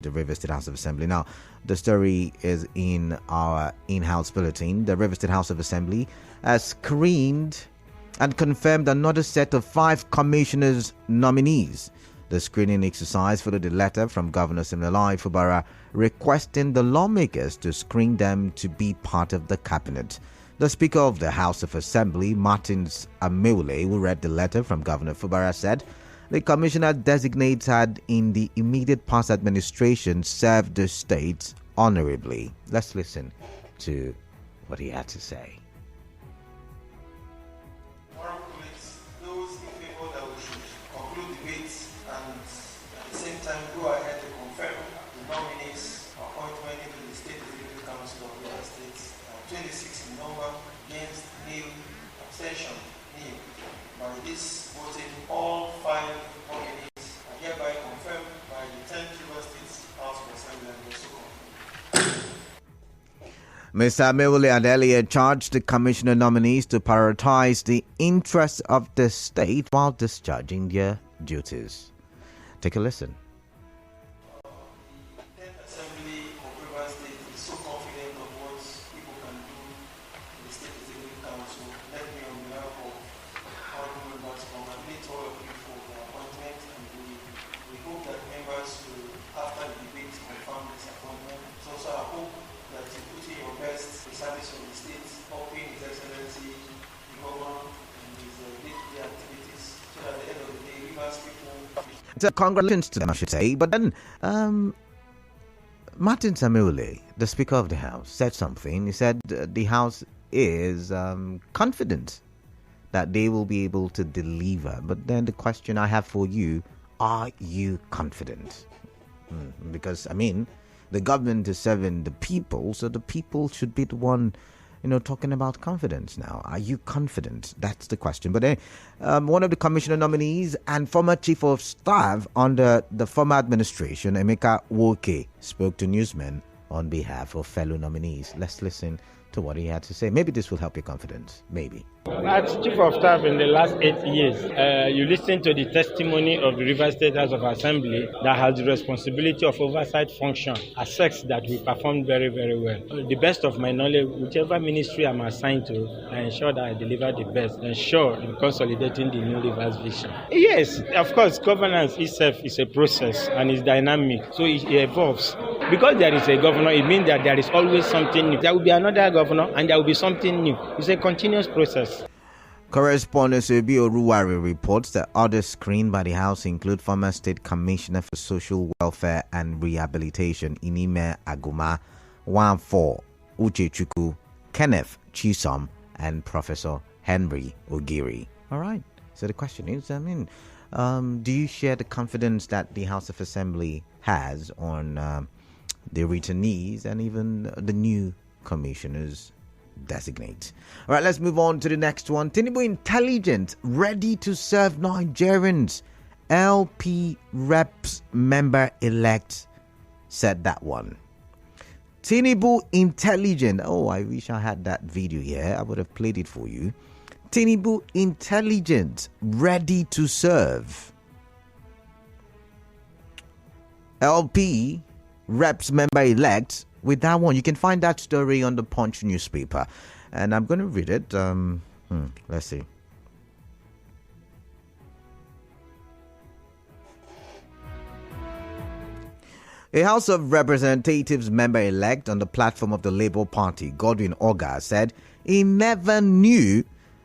the River State House of Assembly. Now, the story is in our in-house bulletin. The River State House of Assembly has screened and confirmed another set of 5 commissioners' nominees. The screening exercise followed a letter from Governor Makinde Fubara requesting the lawmakers to screen them to be part of the cabinet. The Speaker of the House of Assembly, Martins Ameule, who read the letter from Governor Fubara, said the commissioner-designate had, in the immediate past administration, served the state honorably. Let's listen to what he had to say. Those in favor that we should conclude debates and at the same time go ahead to confirm the nominees' appointment into the State Executive Council of the State. 26 in number, against nil, abstention nil. By this voting, all 5 nominees are hereby confirmed by the 10th River State House of Assembly and also confirmed. Mr. Ameule had earlier charged the commissioner nominees to prioritize the interests of the state while discharging their duties. Take a listen. The 10th Assembly of River State is so confident of what people can do in the State Executive Council. Let me, on behalf of honorable members, congratulate all of you for the appointment, and we hope that members will, after the debate, confirm this appointment. So I hope that you put in your best in service of the state, helping His Excellency, the Governor, and his day-to-day activities, so that at the end of the day, Rivers people... So congratulations to them, I should say. But then, Martin Ameule, the Speaker of the House, said something. He said the House is confident that they will be able to deliver. But then the question I have for you, are you confident? Because, I mean, the government is serving the people, so the people should be the one, talking about confidence now. Are you confident? That's the question. But one of the commissioner nominees and former chief of staff under the former administration, Emeka Wike, spoke to newsmen on behalf of fellow nominees. Let's listen to what he had to say. Maybe this will help your confidence. Maybe. As Chief of Staff in the last 8 years, you listen to the testimony of the River State House of Assembly that has the responsibility of oversight function, assess that we performed very, very well. The best of my knowledge, whichever ministry I'm assigned to, I ensure that I deliver the best, ensure in consolidating the new Rivers vision. Yes, of course, governance itself is a process and is dynamic, so it evolves. Because there is a governor, it means that there is always something new. There will be another governor and there will be something new. It's a continuous process. Correspondent Obi Oruwari reports that others screened by the House include former State Commissioner for Social Welfare and Rehabilitation Inime Aguma, Wanfo Uchechukwu, Kenneth Chisom, and Professor Henry Ogiri. All right. So the question is, do you share the confidence that the House of Assembly has on the returnees and even the new commissioners designate? All right, let's move on to the next one. Tinubu intelligent, ready to serve Nigerians. LP reps member elect said that one. Tinubu intelligent. Oh, I wish I had that video here. I would have played it for you. Tinubu intelligent, ready to serve. LP reps member elect. With that one, you can find that story on the Punch newspaper, and I'm going to read it. Let's see. A House of Representatives member-elect on the platform of the Labour Party, Godwin Oga, said he never knew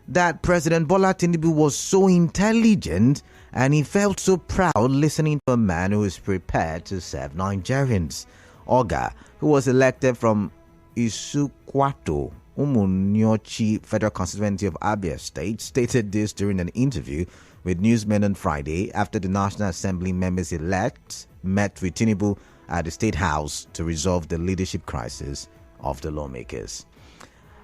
that President Bola Tinubu was so intelligent, and he felt so proud listening to a man who is prepared to serve Nigerians. Oga, who was elected from Isukwato, Umunyochi Federal Constituency of Abia State, stated this during an interview with newsmen on Friday after the National Assembly members-elect met with Tinubu at the State House to resolve the leadership crisis of the lawmakers.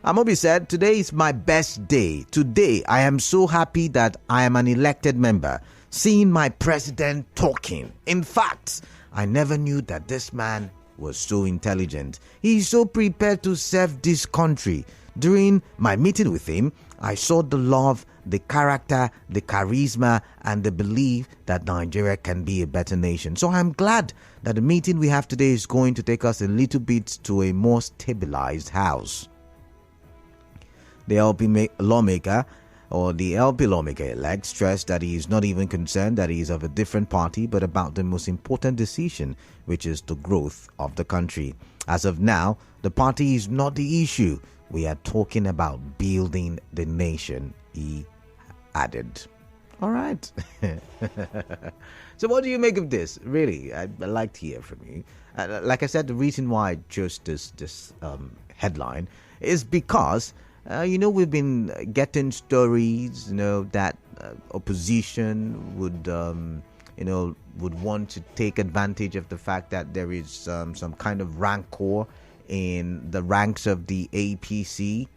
Amobi said, "Today is my best day. Today, I am so happy that I am an elected member, seeing my president talking. In fact, I never knew that this man was so intelligent. He is so prepared to serve this country. During my meeting with him, I saw the love the character, the charisma, and the belief that Nigeria can be a better nation. So I'm glad that the meeting we have today is going to take us a little bit to a more stabilized house. The LP lawmaker elect stressed that he is not even concerned that he is of a different party, but about the most important decision, which is the growth of the country. As of now, the party is not the issue. We are talking about building the nation, he added. All right. So what do you make of this? Really, I'd like to hear from you. Like I said, the reason why I chose this headline is because we've been getting stories, that opposition would want to take advantage of the fact that there is some kind of rancor in the ranks of the APC.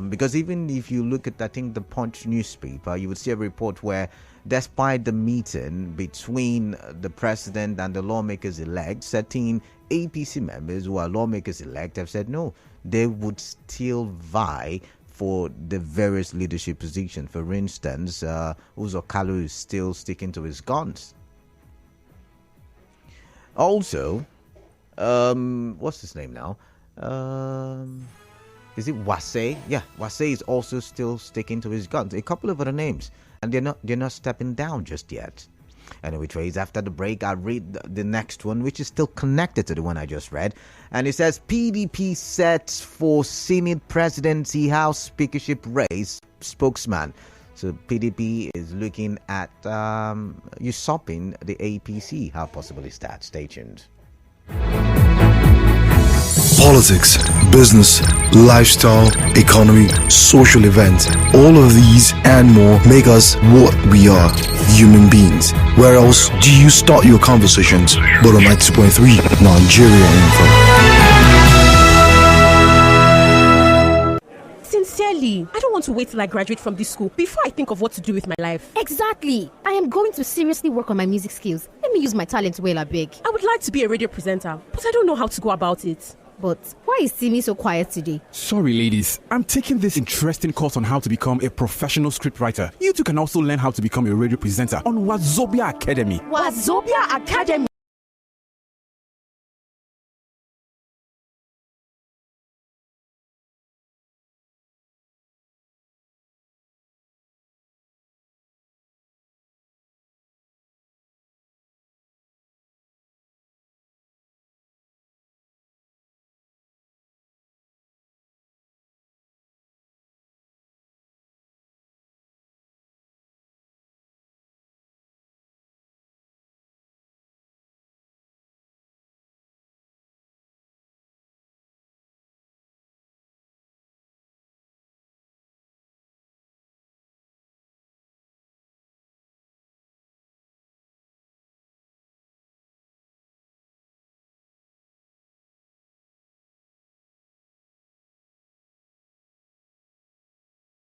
Because even if you look at, I think, the Punch newspaper, you would see a report where, despite the meeting between the president and the lawmakers-elect, certain APC members who are lawmakers-elect have said no, they would still vie for the various leadership positions. For instance, Uzo Kalu is still sticking to his guns. Also, what's his name now? Is it Wase? Yeah, Wase is also still sticking to his guns. A couple of other names, and they're not stepping down just yet. Anyway, Trace, after the break, I'll read the next one, which is still connected to the one I just read. And it says, PDP sets for Senate presidency House speakership race, spokesman. So PDP is looking at usurping the APC. How possible is that? Stay tuned. Politics, business, lifestyle, economy, social events, all of these and more make us what we are, human beings. Where else do you start your conversations but on 92.3 Nigeria Info? Sincerely, I don't want to wait till I graduate from this school before I think of what to do with my life. Exactly. I am going to seriously work on my music skills. Let me use my talent well, I beg. I would like to be a radio presenter, but I don't know how to go about it. But why is Simi so quiet today? Sorry, ladies. I'm taking this interesting course on how to become a professional scriptwriter. You too can also learn how to become a radio presenter on Wazobia Academy. Wazobia Academy?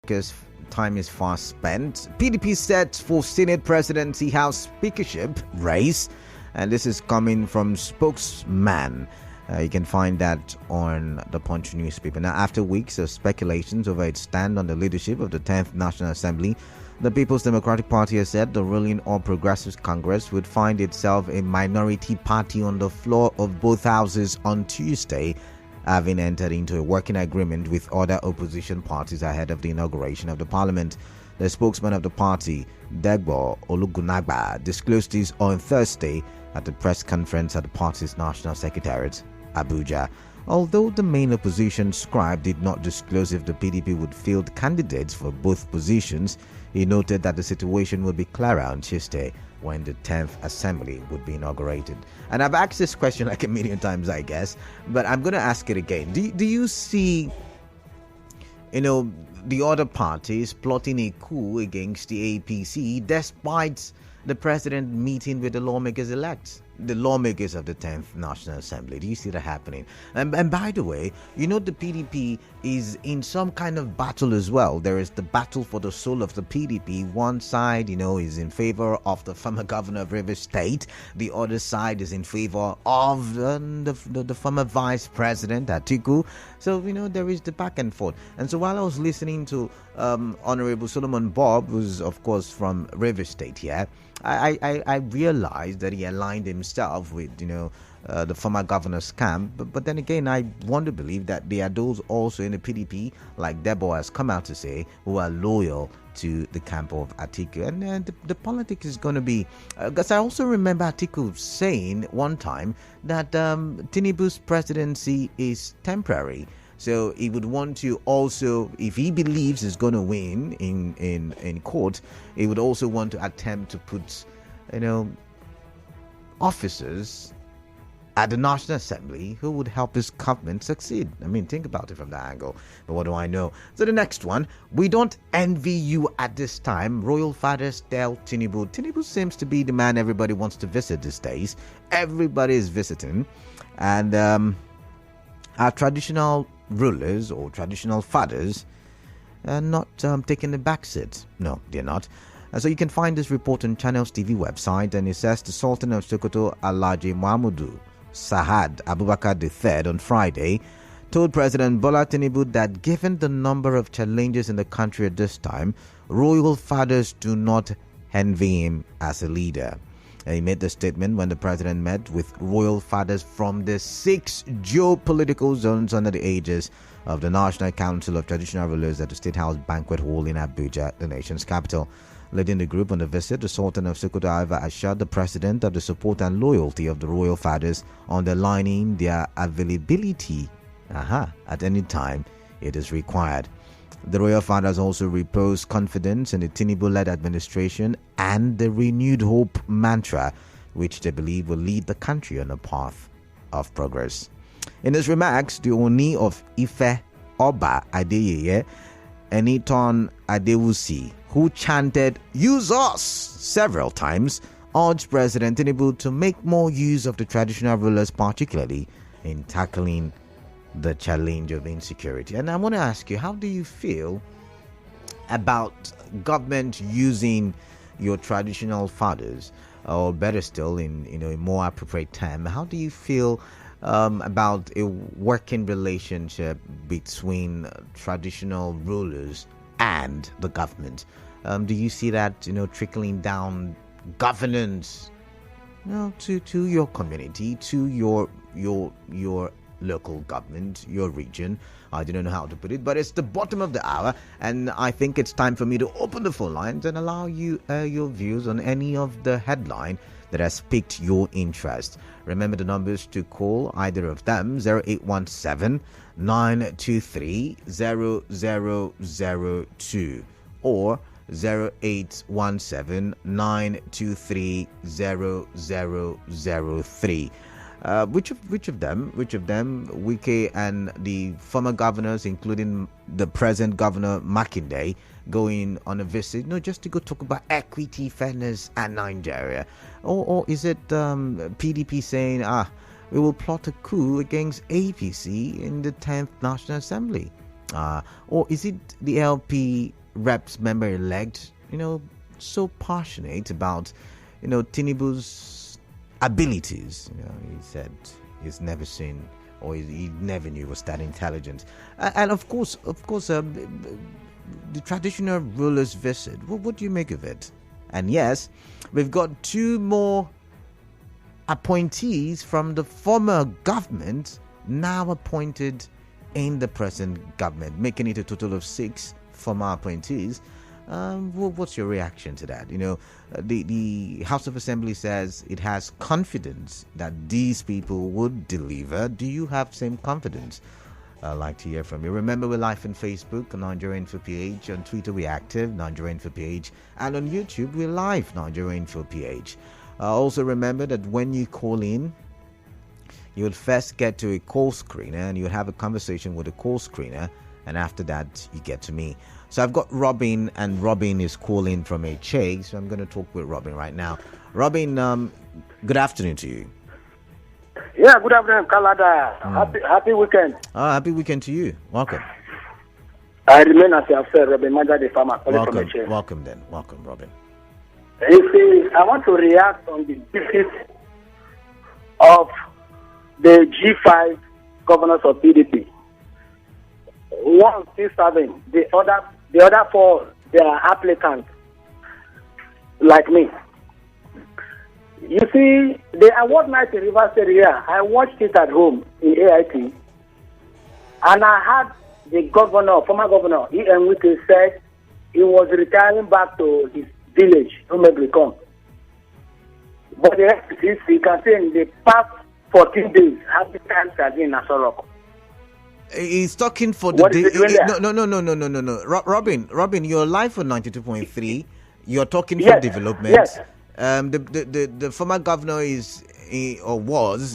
Because time is fast spent. PDP sets for Senate presidency House speakership race, and this is coming from Spokesman. You can find that on the Punch newspaper. Now, after weeks of speculations over its stand on the leadership of the 10th National Assembly, the People's Democratic Party has said the ruling All Progressives Congress would find itself a minority party on the floor of both houses on Tuesday, having entered into a working agreement with other opposition parties ahead of the inauguration of the parliament. The spokesman of the party, Degbo Olugunagba, disclosed this on Thursday at the press conference at the party's national secretariat, Abuja. Although the main opposition scribe did not disclose if the PDP would field candidates for both positions, he noted that the situation would be clearer on Tuesday when the 10th Assembly would be inaugurated. And I've asked this question like a million times, I guess, but I'm going to ask it again. Do you see, the other parties plotting a coup against the APC despite the president meeting with the lawmakers elect? the lawmakers of the 10th National Assembly. Do you see that happening? And by the way, the PDP is in some kind of battle as well. There is the battle for the soul of the PDP. One side, is in favor of the former governor of Rivers State. The other side is in favor of the former vice president, Atiku. So, there is the back and forth. And so while I was listening to Honorable Solomon Bob, who's, of course, from Rivers State here, I realized that he aligned himself with, the former governor's camp. But then again, I want to believe that there are those also in the PDP, like Debo has come out to say, who are loyal to the camp of Atiku. And the politics is going to be... Because I also remember Atiku saying one time that Tinubu's presidency is temporary. So he would want to also, if he believes he's going to win in court, he would also want to attempt to put, officers at the National Assembly who would help his government succeed. I mean, think about it from that angle. But what do I know? So the next one, we don't envy you at this time. Royal fathers tell Tinubu. Tinubu seems to be the man everybody wants to visit these days. Everybody is visiting. And our traditional rulers or traditional fathers are not taking the back seat. No, they're not. So you can find this report on Channels TV website, and it says the Sultan of Sokoto, Alhaji Muhammadu Sahad Abubakar III on Friday told President Bola Tinubu that given the number of challenges in the country at this time, royal fathers do not envy him as a leader. He made the statement when the president met with royal fathers from the 6 geopolitical zones under the aegis of the National Council of Traditional Rulers at the State House Banquet Hall in Abuja, the nation's capital. Leading the group on the visit, the Sultan of Sokoto, however, assured the president of the support and loyalty of the royal fathers, underlining their availability at any time it is required. The royal fathers also reposed confidence in the Tinubu-led administration and the renewed hope mantra, which they believe will lead the country on a path of progress. In his remarks, the Oni of Ife, Oba Adeyeye, Eniton Adewusi, who chanted "Use us" several times, urged President Tinubu to make more use of the traditional rulers, particularly in tackling the challenge of insecurity. And I want to ask you, how do you feel about government using your traditional fathers, or better still, in a more appropriate term, how do you feel about a working relationship between traditional rulers and the government? Do you see that trickling down governance to your community, to your local government, your region? I don't know how to put it, but it's the bottom of the hour, and I think it's time for me to open the phone lines and allow you your views on any of the headline that has piqued your interest. Remember the numbers to call, either of them, 0817 923 0002 or 0817 923 0003. Which of them, Wike and the former governors, including the present Governor Makinde, going on a visit, just to go talk about equity, fairness, and Nigeria? Or is it PDP saying, we will plot a coup against APC in the 10th National Assembly? Or is it the LP reps member-elect, so passionate about, Tinubu's abilities? He said he's never seen, or he never knew was that intelligent. And of course, the traditional rulers visit. What do you make of it? And yes, we've got 2 more appointees from the former government now appointed in the present government, making it a total of 6 former appointees. What's your reaction to that? The House of Assembly says it has confidence that these people would deliver. Do you have same confidence? I'd like to hear from you. Remember, we're live on Facebook, Nigeria Info PH. On Twitter, we're active, Nigeria Info PH. And on YouTube, we're live, Nigeria Info PH. Also remember that when you call in, you'll first get to a call screener and you'll have a conversation with a call screener. And after that, you get to me. So I've got Robin, and Robin is calling from a chase. So I'm going to talk with Robin right now. Robin, Good afternoon to you. Yeah, good afternoon, Kalada. Happy weekend. Happy weekend to you. Welcome. I remain as you have said, Robin Maja, the farmer. Welcome then. Welcome, Robin. You see, I want to react on the visit of the G5 governors of PDP. One still serving, the other four, they are applicants like me. You see, the award night in Rivers State here, I watched it at home in AIT, and I had the former governor, E.M. Wike, said he was retiring back to his village, Umeblikon. But the rest is history. You can say in the past 14 days, happy times have been in Aso Rock. He's talking for the day. No. Robin, you're live on 92.3. You're talking for development. Yes. The former governor was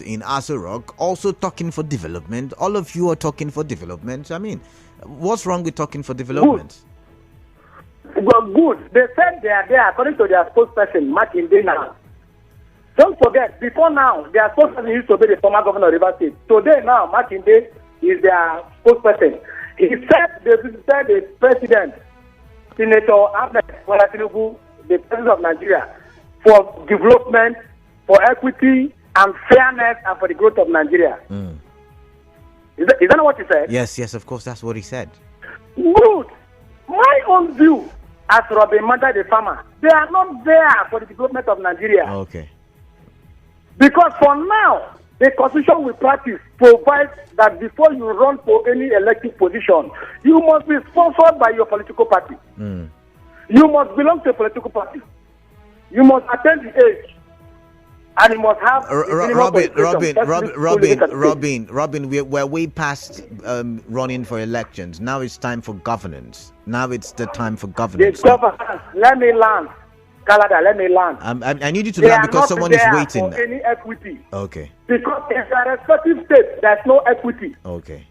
in Aso Rock, also talking for development. All of you are talking for development. I mean, what's wrong with talking for development? Good. They said they are there according to their spokesperson, Makinde now. Don't forget, before now, their spokesperson used to be the former governor of Rivers State. Today now, Makinde is their spokesperson. He said they visited the president, Senator Ahmed Bola Tinubu, the president of Nigeria, for development, for equity and fairness, and for the growth of Nigeria. Is that not what he said? Yes, of course, that's what he said. Good. My own view, as Robin Manda, the farmer, they are not there for the development of Nigeria. Okay. Because for now, the constitution we practice provides that before you run for any elective position, you must be sponsored by your political party. You must belong to a political party. You must attain the age. And you must have Robin, we're way past running for elections. Now it's time for governance. Now it's the time for governance. The governance, let me land. Kalada, let me land. I need you to land because someone is waiting. For any equity. Okay. Because in their respective states, there's no equity. Okay.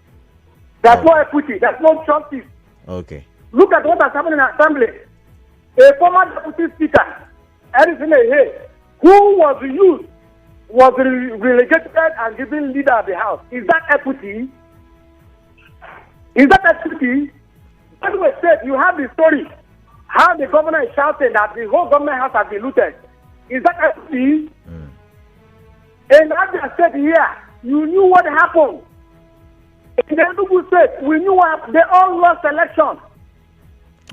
There's no equity. There's no justice. Okay. Look at what has happened in Assembly. A former deputy speaker, Edison Ehe, who was used, was relegated and given leader of the house. Is that equity? Is that equity? By the way, you have the story. How the governor is shouting that the whole government house has been looted. Is that equity? And as I said here, you knew what happened. In the Enugu State, we knew what they all lost election.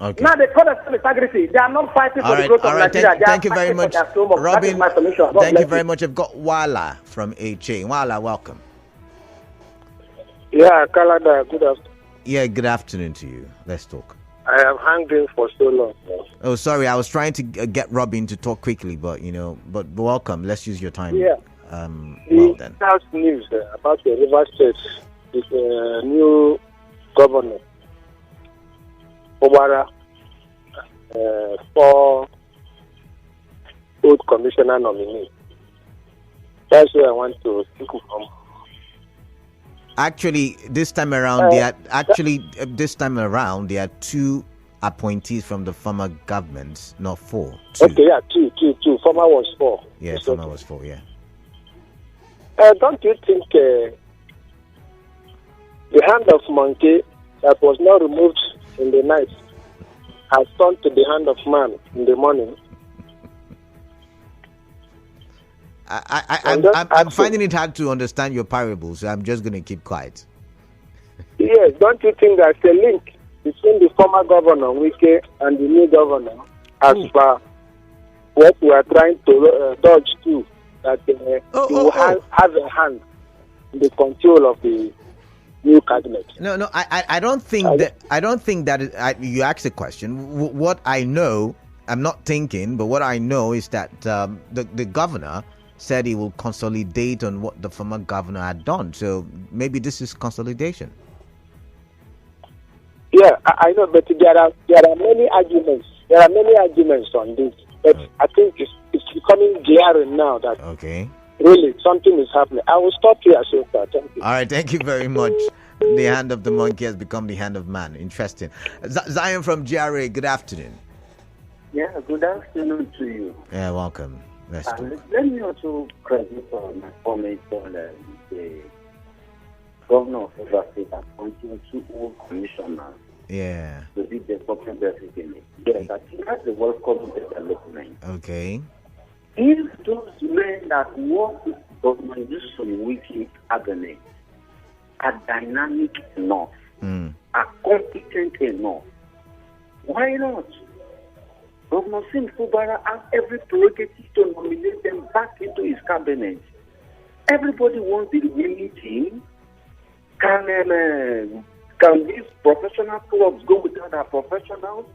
Okay. Now they call us integrity. They are not fighting for the growth of Nigeria. Thank you very much, Robin. Thank you very much. I've got Wala from HA. Wala, welcome. Yeah, Kalada, good afternoon. Yeah, good afternoon to you. Let's talk. I have hanging for so long. Oh, sorry. I was trying to get Robin to talk quickly, but but welcome. Let's use your time. Yeah. Then. House news about the River State, this new governor, Obara, for old commissioner nominee. That's where I want to speak from. Actually, this time around, there are two appointees from the former government, not four. Two. Okay, yeah, two. Former was four. Yeah, former was four. Yeah. Don't you think the hand of monkey that was not removed in the night has turned to the hand of man in the morning? I'm finding it hard to understand your parable, so I'm just going to keep quiet. Yes, don't you think there's a link between the former governor, Wike, and the new governor, as far what we are trying to dodge to, that will have a hand in the control of the new cabinet? No, I don't think that you asked a question. What I know, I'm not thinking, but what I know is that the governor said he will consolidate on what the former governor had done. So maybe this is consolidation. Yeah, I know, but there are many arguments. There are many arguments on this. But I think it's becoming glaring now that really something is happening. I will stop here, so far. Thank you. All right, thank you very much. The hand of the monkey has become the hand of man. Interesting. Zion from GRA, good afternoon. Yeah, good afternoon to you. Yeah, welcome. That's true. Let me also credit on my comment on the governor of River State appointing 2 old commissioners to be the corporate designate. Yes, I think that's a welcome development. Okay. If those men that work with government Wike cabinet are dynamic enough, are competent enough, why not? Governor Sim Fubara has every prerogative to nominate them back into his cabinet. Everybody wants the winning team. Can these professional clubs go without our professionals?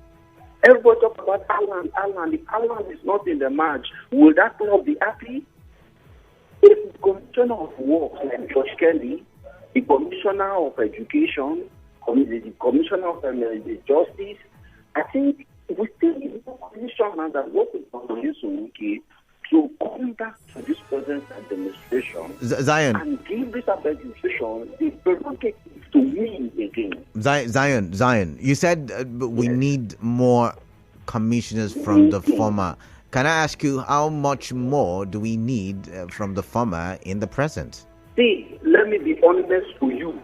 Everybody talk about Alan. If Alan is not in the match, will that club be happy? If the commissioner of works like George Kelly, the commissioner of education, the commissioner of justice, I think we still need more commissioners that work with Governor Wike to come back to this present administration Zion. and give this administration the prerogative to win again. Zion, you said we need more commissioners from the former. Can I ask you how much more do we need from the former in the present? See, let me be honest to you.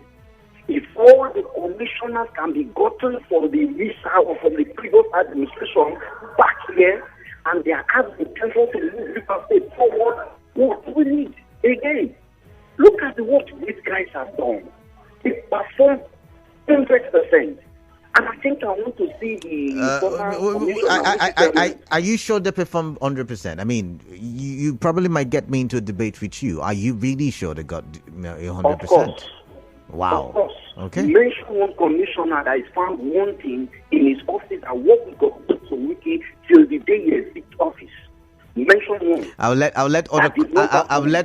If all the commissioners can be gotten from the visa or from the previous administration back here, and they are having the intention to move River State forward, what do we need? Again, look at what these guys have done. They performed 100%. And I think I want to see the Are you sure they perform 100%? I mean, you probably might get me into a debate with you. Are you really sure they got 100%? Of course. Wow. Of course. Okay. Mention one commissioner that is found wanting in his office and what we got to Wike till the day he exits office. Mention one. I'll let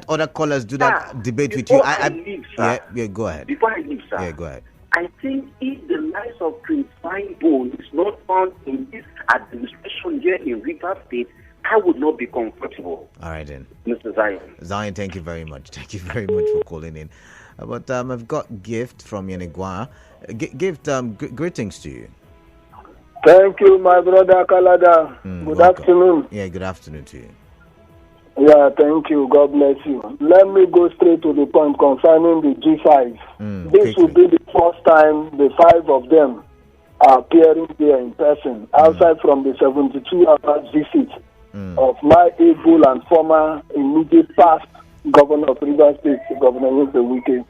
other callers do that debate with you. Go ahead. Before I leave, sir. Yeah, go ahead. I think if the lives of Prince Fine is not found in this administration here in River State, I would not be comfortable. All right, then. Mr. Zion. Zion, thank you very much. Thank you very much for calling in. But I've got Gift from Yenigua. Gift, greetings to you. Thank you, my brother Kalada. Good afternoon. Yeah, good afternoon to you. Yeah, thank you. God bless you. Let me go straight to the point concerning the G5. This will be the first time the 5 of them are appearing there in person, outside from the 72-hour visit of my able and former immediate past Governor of River State, Governor Wike.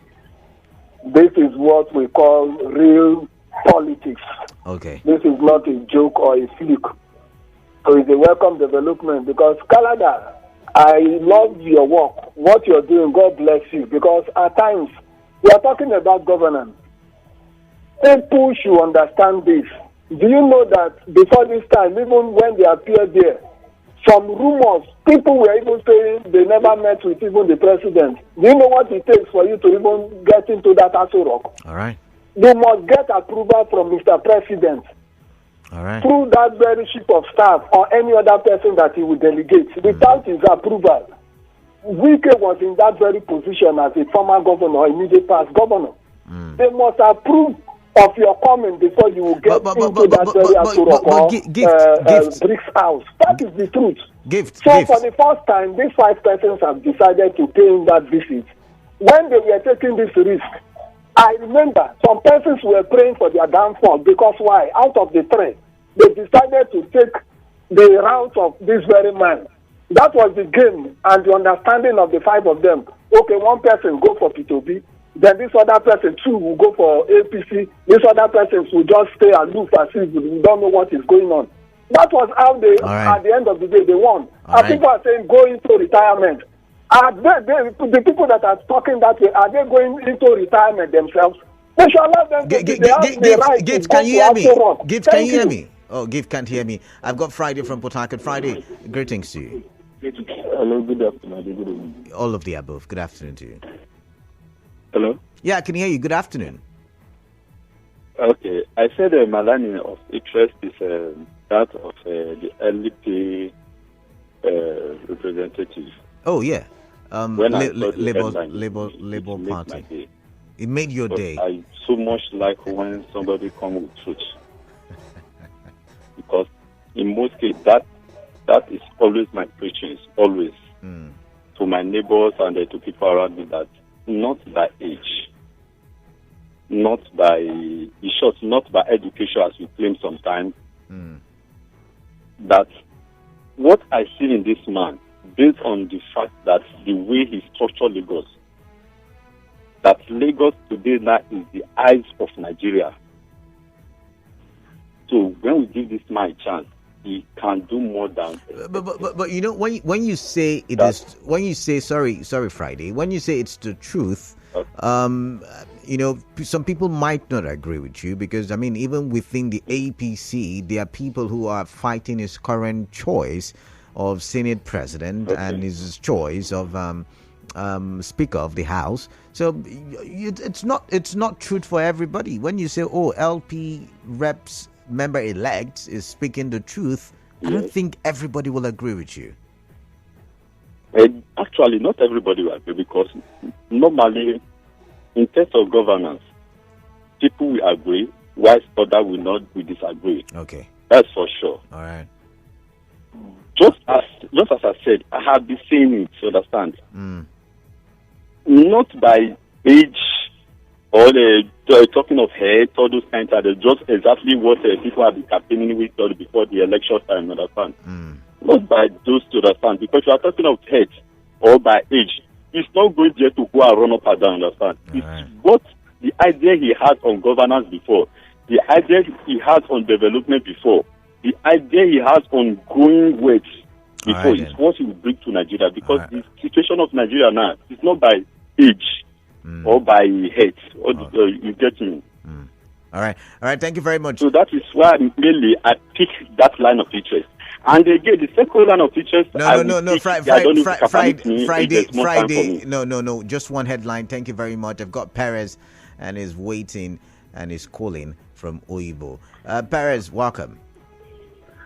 This is what we call real politics. Okay. This is not a joke or a fluke. So it's a welcome development because Canada, I love your work. What you're doing, God bless you. Because at times, we are talking about governance. People should understand this. Do you know that before this time, even when they appeared there, some rumors, people were even saying they never met with even the president. Do you know what it takes for you to even get into that Aso Rock? All right. You must get approval from Mr. President. All right. Through that very chief of staff or any other person that he would delegate. Without his approval, Wike was in that very position as a former governor or immediate past governor. They must approve of your comment before you will get into that very bricks house. That is the truth. For the first time, these 5 persons have decided to pay in that visit. When they were taking this risk, I remember some persons were praying for their downfall because why? Out of the 3, they decided to take the route of this very man. That was the game and the understanding of the 5 of them. Okay, one person go for P2B, then this other person 2 will go for APC. These other persons will just stay aloof as if we don't know what is going on. That was how they, at the end of the day, they won. And people are saying go into retirement. Are the people that are talking that way, are they going into retirement themselves? They should allow them to the right to can you hear me? Gift, can you hear me? Oh, Gift can't hear me. I've got Friday from Port Harcourt. Friday, greetings to you. Hello, good afternoon. Good evening. All of the above. Good afternoon to you. Hello? Yeah, I can hear you. Good afternoon. Okay. I said my line of interest is that of the LDP representatives. Oh, yeah. When Labour Party. It made your day. I so much like when somebody comes with truth. Because in most cases, that That is always my preaching, always. To my neighbors and to people around me, that not by age, not by, in short, not by education as we claim sometimes, that what I see in this man, based on the fact that the way he structured Lagos, that Lagos today now is the eyes of Nigeria. So when we give this man a chance, he can do more than. But you know, when you say it is, when you say sorry Friday, when you say it's the truth, you know, some people might not agree with you, because I mean, even within the APC, there are people who are fighting his current choice of Senate president and his choice of Speaker of the House. So it's not truth for everybody. When you say, oh, LP reps member elect is speaking the truth, I don't think everybody will agree with you. Actually, not everybody will agree, because normally, in terms of governance, people will agree, whilst others will disagree. Okay, that's for sure. All right. Just as I said, I have been saying it. You understand? Not by age or talking of head, all those kinds of just exactly what people have been campaigning with before the election time. Understand? Not by those to understand, because you are talking of head or by age. It's not going there to go and run up and down. Understand? It's what the idea he had on governance before, the idea he had on development before, the idea he has on growing weight before is what he will bring to Nigeria, because the situation of Nigeria now is not by age or by head. You get me? All right. Thank you very much. So that is why mainly I pick that line of interest. And again, the second line of interest. Friday. No. Just one headline. Thank you very much. I've got Perez and is waiting and is calling from Oyibo. Perez, welcome.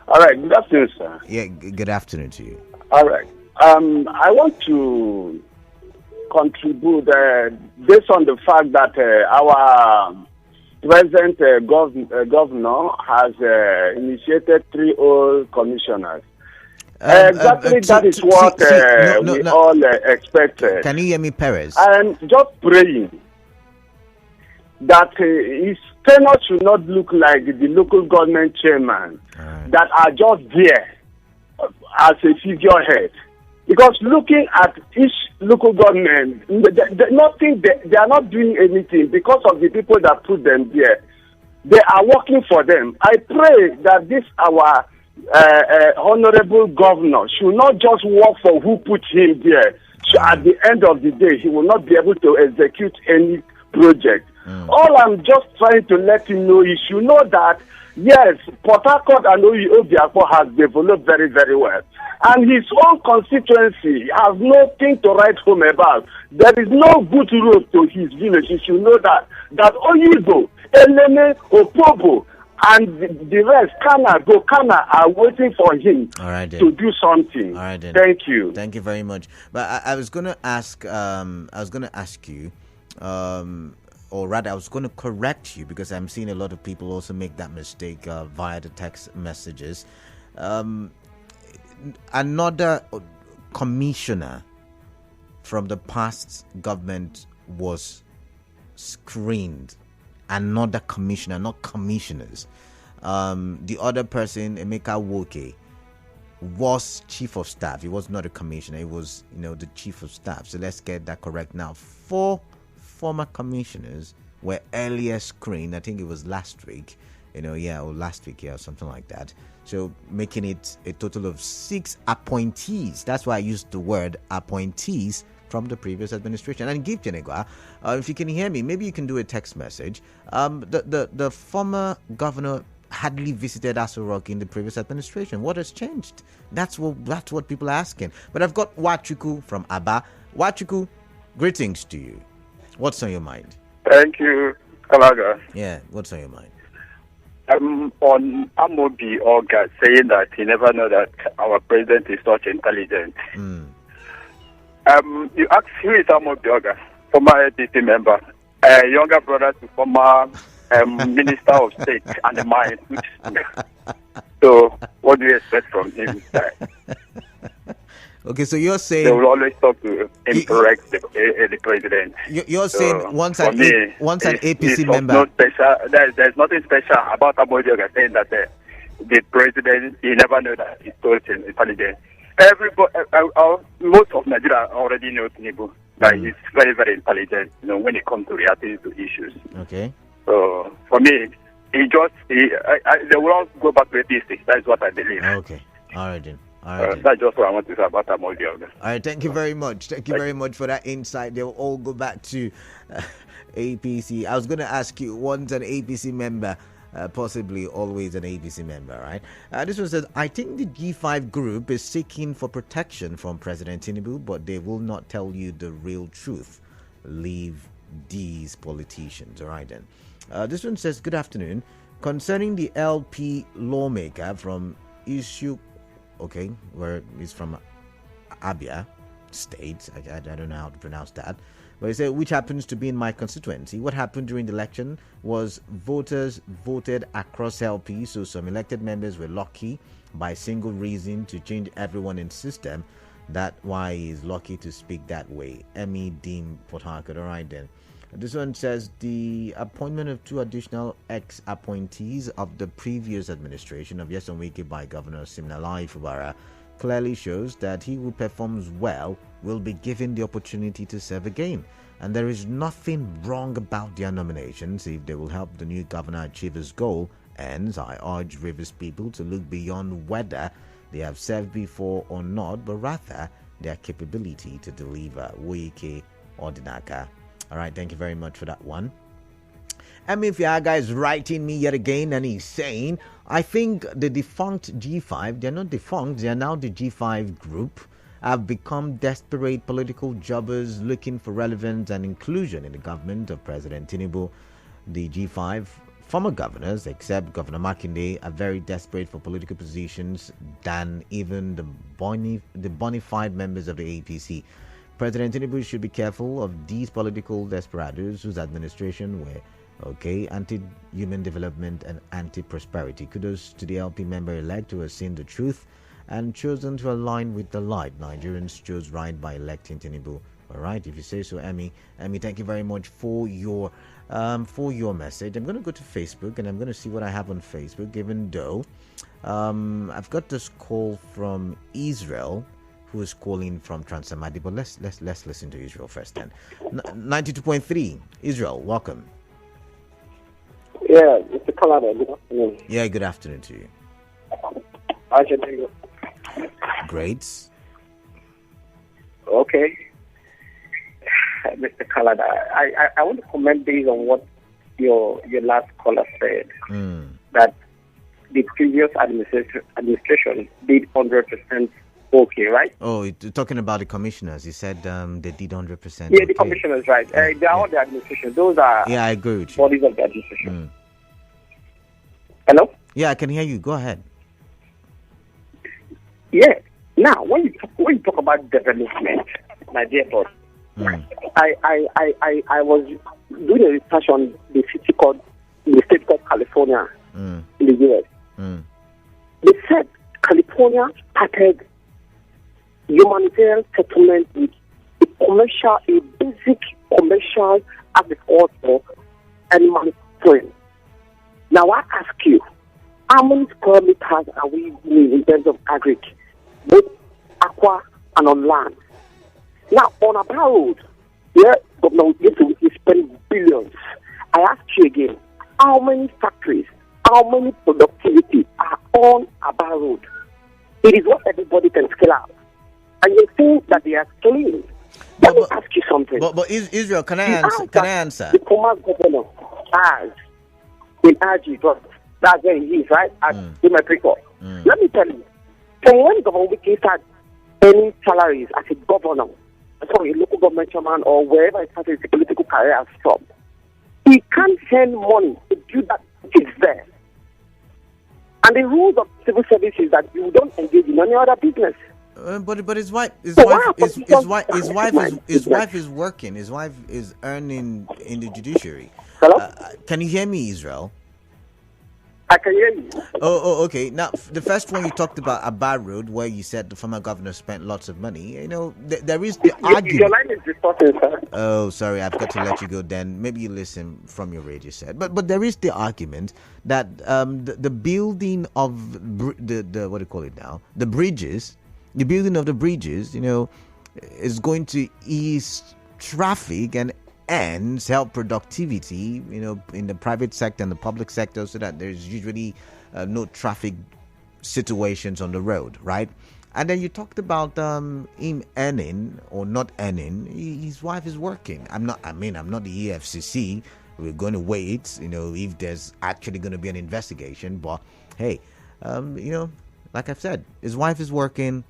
All right. Good afternoon, sir. Yeah. Good afternoon to you. All right. I want to contribute based on the fact that our present governor has initiated 3 old commissioners. That is what we all expected. Can you hear me, Perez? I'm just praying that his tenure should not look like the local government chairman that are just there as a figurehead. Because looking at each local government, they are not doing anything because of the people that put them there. They are working for them. I pray that this our honorable governor should not just work for who put him there. So at the end of the day, he will not be able to execute any project. All I'm just trying to let him know is, you know that, yes, Port Harcourt and Obiakpo has developed very, very well. And his own constituency has nothing to write home about. There is no good road to his village. You should know that. That Oyibo, Eleme, Opobo, and the rest, Kana, are waiting for him to do something. All right, then. Thank you. Thank you very much. But I was going to ask, you, or rather, I was going to correct you, because I'm seeing a lot of people also make that mistake via the text messages. Another commissioner from the past government was screened. Another commissioner, not commissioners. The other person, Emeka Wike, was chief of staff. He was not a commissioner. He was, the chief of staff. So let's get that correct now. 4 former commissioners were earlier screened. I think it was last week. Or something like that. So making it a total of 6 appointees. That's why I used the word appointees from the previous administration. And Give Jenegwa, if you can hear me, maybe you can do a text message. The former governor hardly visited Aso Rock in the previous administration. What has changed? That's what people are asking. But I've got Wachuku from Aba. Wachuku, greetings to you. What's on your mind? Thank you, Kalaga. Yeah, what's on your mind? On Amobi Oga saying that he never know that our president is such intelligent. You ask who is Amobi Oga, former APC member, younger brother to former Minister of State and the mine. So what do you expect from him? Okay, so you're saying they will always talk to incorrect the president. You're saying once an APC it's member. No special, there's nothing special about Amojoga saying that the president, he never knew that he's so intelligent. Everybody, most of Nigeria already know Tinubu that he's very, very intelligent. When it comes to reacting to issues. Okay. So for me, they will all go back to APC. That's what I believe. Okay. All right then. That's just what I want to say about Amojoga. All right, thank you very much. Thank you very much for that insight. They'll all go back to APC. I was going to ask you, once an APC member, possibly always an APC member, right? This one says, I think the G5 group is seeking for protection from President Tinubu, but they will not tell you the real truth. Leave these politicians. All right, then. This one says, good afternoon. Concerning the LP lawmaker from issue, okay, where he's from Abia State, I don't know how to pronounce that, but he said, which happens to be in my constituency. What happened during the election was voters voted across LP, so some elected members were lucky by single reason to change everyone in system. That's why he's lucky to speak that way. Emmy Dean Port Harcourt. All right then. This one says the appointment of 2 additional ex-appointees of the previous administration of Nyesom Wike by Governor Siminalayi Fubara clearly shows that he who performs well will be given the opportunity to serve again. And there is nothing wrong about their nominations if they will help the new governor achieve his goal. Hence, I urge Rivers people to look beyond whether they have served before or not, but rather their capability to deliver. Wike Ordinaka. All right, thank you very much for that one. Fiaga is writing me yet again, and he's saying, I think the defunct G5, they're not defunct, they are now the G5 group, have become desperate political jobbers looking for relevance and inclusion in the government of President Tinubu. The G5 former governors, except Governor Makinde, are very desperate for political positions than even the bona fide members of the APC. President Tinubu should be careful of these political desperados whose administration were anti-human development and anti-prosperity. Kudos to the LP member-elect who has seen the truth and chosen to align with the light. Nigerians chose right by electing Tinubu. All right, if you say so, Emmy, thank you very much for your message. I'm going to go to Facebook and I'm going to see what I have on Facebook, even though I've got this call from Israel, who is calling from Transamadi. But let's listen to Israel first then. 92.3, Israel, welcome. Yeah, Mr. Kalada, good afternoon. Yeah, good afternoon to you. How's your day? Great. Okay. Mr. Kalada, I want to comment based on what your last caller said, that the previous administration did 100% okay, right? Oh, you're talking about the commissioners. You said they did 100%. Yeah, the commissioners, right. They are all the administration. Those are I agree with you. Bodies of the administration. Hello? Yeah, I can hear you. Go ahead. Yeah. Now, when you talk about development, my dear boss, I was doing a research on the state called California in the US. They said California started humanitarian settlement with a basic commercial agriculture and manufacturing. Now I ask you, how many square meters are we doing in terms of agric, both aqua and on land? Now on a road, where Governor Makinde spend billions, I ask you again, how many factories, how many productivity are on a road? It is what everybody can scale out. And you think that they are scaling. Let me ask you something. But Israel, can I answer? The former governor has in RG, but that's where he is, right? In my pre-call. Let me tell you, from when Governor Wike started earning salaries as a governor, sorry, a local government chairman or wherever he started his political career from, he can't send money to do that which is there. And the rules of civil service is that you don't engage in any other business. But his wife is working. His wife is earning in the judiciary. Hello? Can you hear me, Israel? I can hear you. Okay. Now, the first one you talked about Aba Road, where you said the former governor spent lots of money. You know, there is the argument. Your line is distorted, sir. Oh, sorry, I've got to let you go then. Maybe you listen from your radio set. But there is the argument that the building of the what do you call it now? The bridges, the building of the bridges, you know, is going to ease traffic and help productivity, you know, in the private sector and the public sector, so that there's usually no traffic situations on the road, right? And then you talked about him earning or not earning. His wife is working. I'm not the EFCC. We're going to wait, you know, if there's actually going to be an investigation. But hey, you know, like I've said, his wife is working,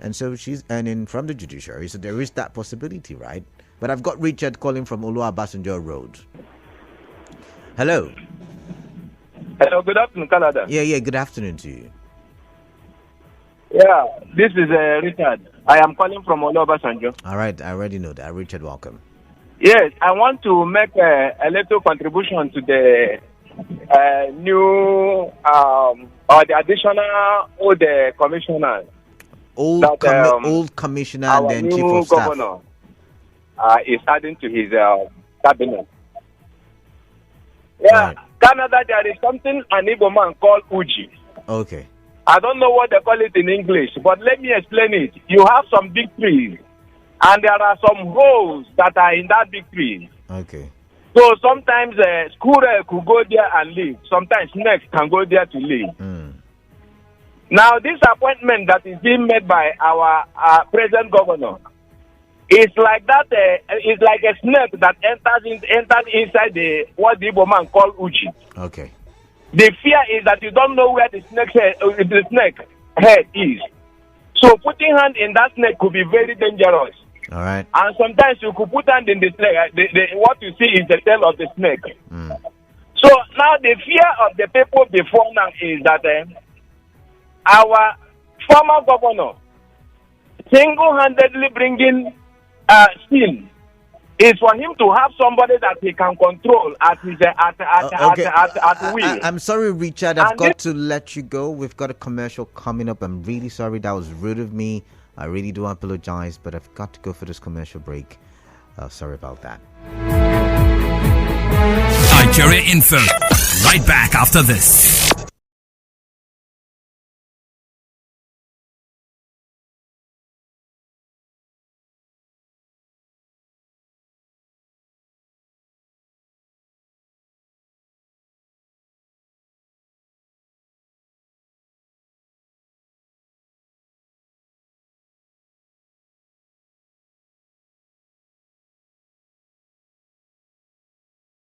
and so she's earning from the judiciary. So there is that possibility, right? But I've got Richard calling from Oluwabasanjo Road. Hello. Hello, good afternoon, Canada. Yeah, good afternoon to you. Yeah, this is Richard. I am calling from Oluwabasanjo. All right, I already know that. Richard, welcome. Yes, I want to make a little contribution to the new or the additional old commissioner. Old commissioner and then chief of staff. Governor is adding to his cabinet. Yeah, right. Canada, there is something an Igbo man called Uji. Okay. I don't know what they call it in English, but let me explain it. You have some big trees, and there are some holes that are in that big tree. Okay. So sometimes squirrel could go there and live. Sometimes snakes can go there to live. Now, this appointment that is being made by our present governor, it's like that. It's like a snake that entered inside what the Igbo man called Uchi. Okay. The fear is that you don't know where the snake head is. So putting hand in that snake could be very dangerous. All right. And sometimes you could put hand in the snake. What you see is the tail of the snake. So now the fear of the people before now is that our former governor single-handedly bringing sin is for him to have somebody that he can control at his will. I'm sorry, Richard. I've got to let you go. We've got a commercial coming up. I'm really sorry. That was rude of me. I really do apologize, but I've got to go for this commercial break. Sorry about that. Nigeria Info. Right back after this.